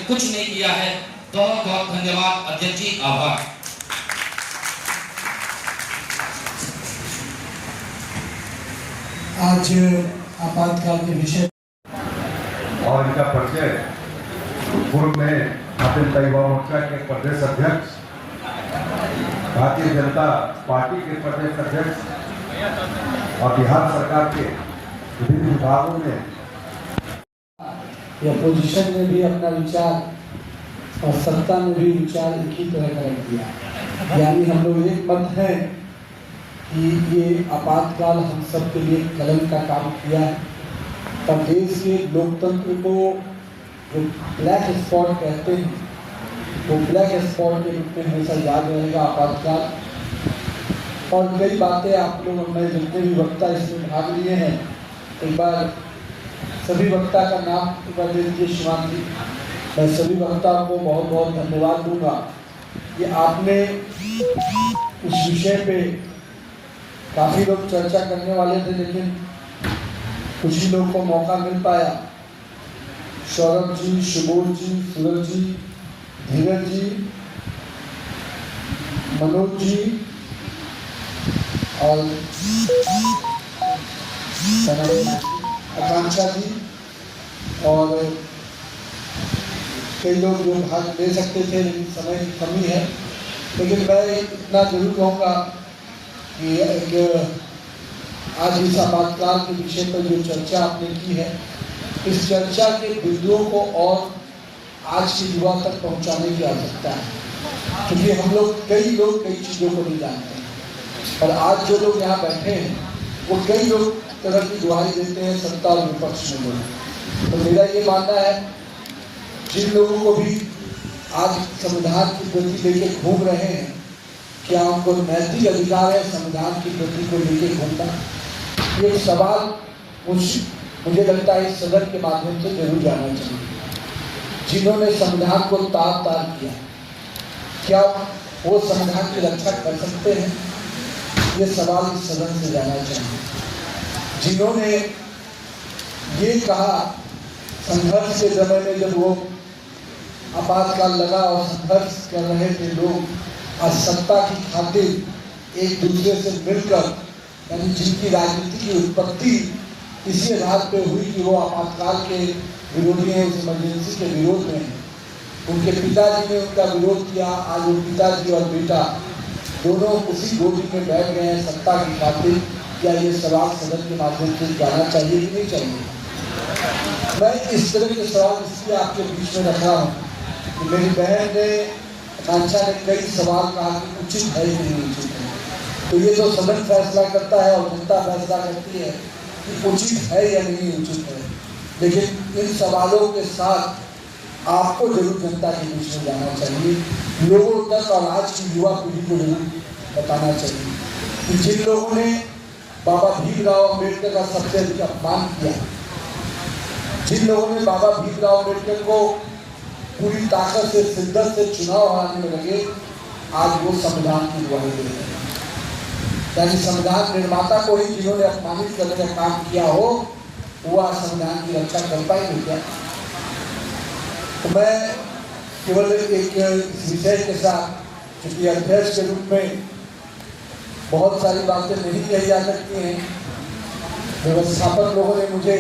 कुछ नहीं किया है। बहुत बहुत धन्यवाद अध्यक्ष जी, आभार। आज आपातकाल के विषय और इनका परिचय पूर्व में भारतीय जनता युवा मोर्चा के प्रदेश अध्यक्ष, भारतीय जनता पार्टी के प्रदेश अध्यक्ष और बिहार सरकार के विभिन्न विभागों में अपोजिशन में भी अपना विचार और सत्ता में भी विचार एक ही तरह का रख दिया। यानी हम लोग एक मत हैं कि ये आपातकाल हम सब के लिए कलंक का काम किया है और देश के लोकतंत्र को जो ब्लैक स्पॉट कहते हैं वो ब्लैक स्पॉट के रूप में हमेशा याद रहेगा आपातकाल। और कई बातें आप लोग मैं जितने भी वक्ता इसमें भाग लिए हैं, एक बार सभी वक्ता का नाम एक बार दे दीजिए शिवान जी। मैं सभी वक्ताओं को बहुत बहुत धन्यवाद दूंगा कि आपने इस विषय पे काफ़ी लोग चर्चा करने वाले थे लेकिन कुछ ही लोग को मौका मिल पाया। सौरभ जी, सुबोध जी, सूरज जी, धीरज जी, मनोज जी और आकांक्षा जी और कई लोग जो भाग ले सकते थे लेकिन समय की कमी है। लेकिन मैं इतना जरूर कहूँगा कि आज इस आपातकाल के विषय पर जो चर्चा आपने की है, इस चर्चा के बिंदुओं को और आज के युवा तक पहुंचाने की आवश्यकता है, क्योंकि हम लोग कई चीज़ों को नहीं जानते हैं और आज जो लोग यहाँ बैठे हैं वो कई लोग तरह की दुहाई देते हैं सत्ता और विपक्ष में लोग। तो मेरा ये मानना है जिन लोगों को भी आज संविधान की प्रति लेके घूम रहे हैं, क्या उनको नैतिक अधिकार है संविधान की प्रति को लेके घूमना? ये सवाल मुझे लगता है इस सदन के माध्यम से जरूर जाना चाहिए। जिन्होंने संविधान को तार किया, क्या वो संविधान की रक्षा कर सकते हैं? ये सवाल इस सदन से जाना चाहिए। जिन्होंने ये कहा संघर्ष के समय में जब वो आपातकाल लगा और संघर्ष कर रहे थे लोग, आज सत्ता की खातिर एक दूसरे से मिलकर, यानी जिनकी राजनीति की उत्पत्ति इसी आधार पे हुई कि वो आपातकाल के विरोधी हैं, उस इमरजेंसी के विरोध में हैं। उनके पिताजी ने उनका विरोध किया, आज वो पिताजी और बेटा दोनों उसी गोदी में बैठ गए हैं सत्ता की खातिर। क्या ये सवाल सदन के माध्यम से जाना चाहिए कि नहीं चाहिए? मैं इस तरह के सवाल इसलिए आपके बीच में रख रहा हूँ कि मेरी बहन ने आकांक्षा ने कई सवाल कहा कि उचित है कि नहीं उचित है। तो ये जो सदन फैसला करता है और जनता फैसला करती है कि उचित है या नहीं उचित है, लेकिन इन सवालों के साथ आपको जरूर जनता के बीच में जाना चाहिए, लोगों तक और आज की युवा पीढ़ी को जरूर बताना चाहिए कि जिन लोगों ने बाबा भीमराव अम्बेडकर का सबसे अधिक अपमान किया, जिन लोगों ने बाबा भीमराव अम्बेडकर को पूरी ताकत से शिद्दत से चुनाव हराने में लगे, आज वो संविधान की दुहाई दे रहे हैं। यानी संविधान निर्माता को ही जिन्होंने अपमानित करने का काम किया हो, वो आज संविधान की रक्षा कर पाएंगे क्या? तो मैं केवल एक विषय के साथ, क्योंकि अध्यक्ष के रूप में बहुत सारी बातें नहीं कही जा सकती हैं, व्यवस्थापक लोगों ने मुझे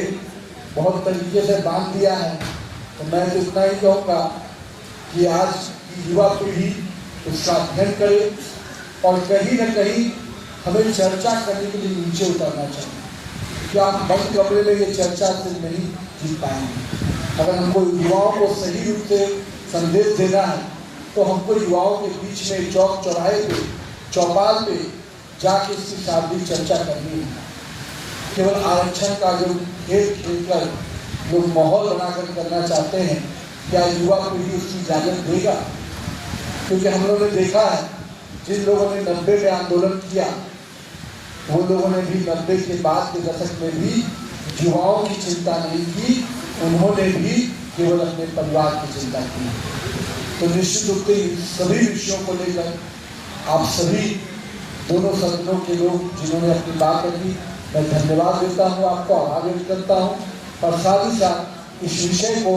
बहुत तरीके से बांध दिया है, तो मैं तो इतना ही कहूँगा कि आज की युवा पीढ़ी उसका अध्ययन करे और कहीं न कहीं हमें चर्चा करने के लिए नीचे उतरना चाहिए। क्या हम बंद कमरे में ये चर्चा से नहीं जीत पाएंगे? अगर हमको युवाओं को सही रूप से संदेश देना है तो हमको युवाओं के बीच में चौक चौराहे पे, चौपाल पे जाके इसकी शाब्दिक चर्चा करनी है। केवल आरक्षण का जो खेल खेलकर लोग माहौल बनाकर करना चाहते हैं, क्या युवा पीढ़ी उसकी इजाजत देगा? क्योंकि हम लोगों ने देखा है जिन लोगों ने 90 में आंदोलन किया, वो लोगों ने भी 90 के बाद के दशक में भी युवाओं की चिंता नहीं की, उन्होंने भी केवल अपने परिवार की चिंता की। तो निश्चित रूप से सभी विषयों को लेकर आप सभी दोनों सदनों के लोग जिन्होंने अपनी बात रखी, मैं धन्यवाद देता हूँ, आपको आभार व्यक्त करता हूँ और साथ ही साथ इस विषय को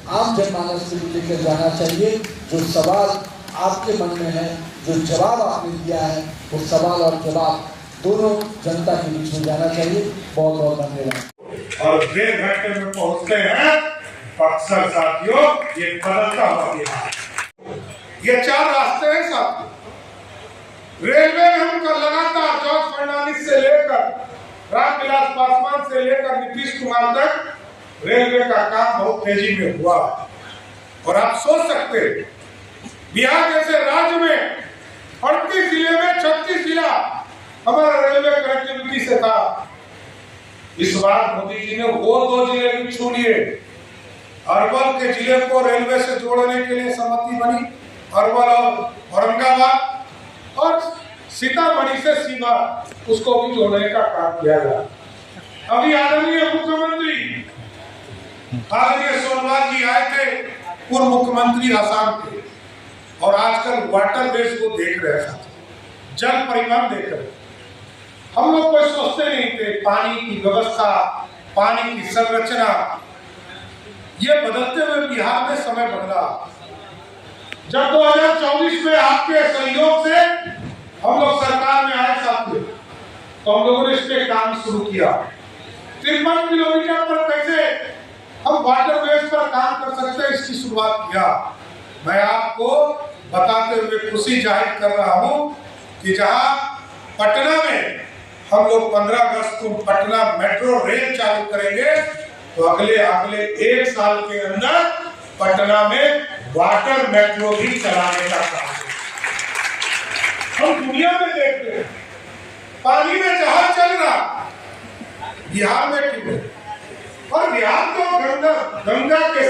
आम जनमानस से भी लेकर जाना चाहिए। जो सवाल आपके मन में है, जो जवाब आपने दिया है, वो सवाल और जवाब दोनों जनता के बीच में जाना चाहिए। बहुत बहुत धन्यवाद। और 1.5 घंटे में पहुंचते हैं अक्सर साथियों, ये बदलता हुआ बिहार। ये 4 रास्ते हैं साथियों। रेलवे में हम लगातार जॉर्ज फर्नांडिस से लेकर रामविलास पासवान से लेकर नीतीश कुमार तक रेलवे का काम बहुत तेजी में हुआ। और आप सोच सकते हैं बिहार जैसे राज्य में 38 जिले में 36 जिला हमारा रेलवे कनेक्टिविटी से था। इस बार मोदी जी ने वो 2 जिले भी छू लिए। अरवल के जिले को रेलवे से जोड़ने के लिए सहमति बनी। अरवल और औरंगाबाद और सीतामढ़ी से सीमा उसको भी जोड़ने का काम किया गया। अभी आदरणीय मुख्यमंत्री आदरणीय सोनोवाल जी आए थे, पूर्व मुख्यमंत्री आसाम के, और आजकल वाटरवेज को देख रहे थे, जल परिवहन देख रहे। हम लोग कोई सोचते नहीं थे पानी की व्यवस्था, पानी की संरचना, ये बदलते हुए बिहार में समय बदला। जब 2024 में आपके सहयोग से हम लोग सरकार में आए साथियों, तो हम लोगों ने इस पे काम शुरू किया। 53 किलोमीटर पर कैसे हम वाटरवेज पर काम कर सकते हैं, इसकी शुरुआत किया। मैं आपको बताते हुए खुशी जाहिर कर रहा हूं कि जहां पटना में हम लोग 15 अगस्त को पटना मेट्रो रेल चालू करेंगे, तो अगले 1 साल के अंदर पटना में वाटर मेट्रो भी चलाने का काम हम दुनिया में देखते हैं। पानी में जहाज चल रहा, बिहार में क्यों? और बिहार तो गंगा के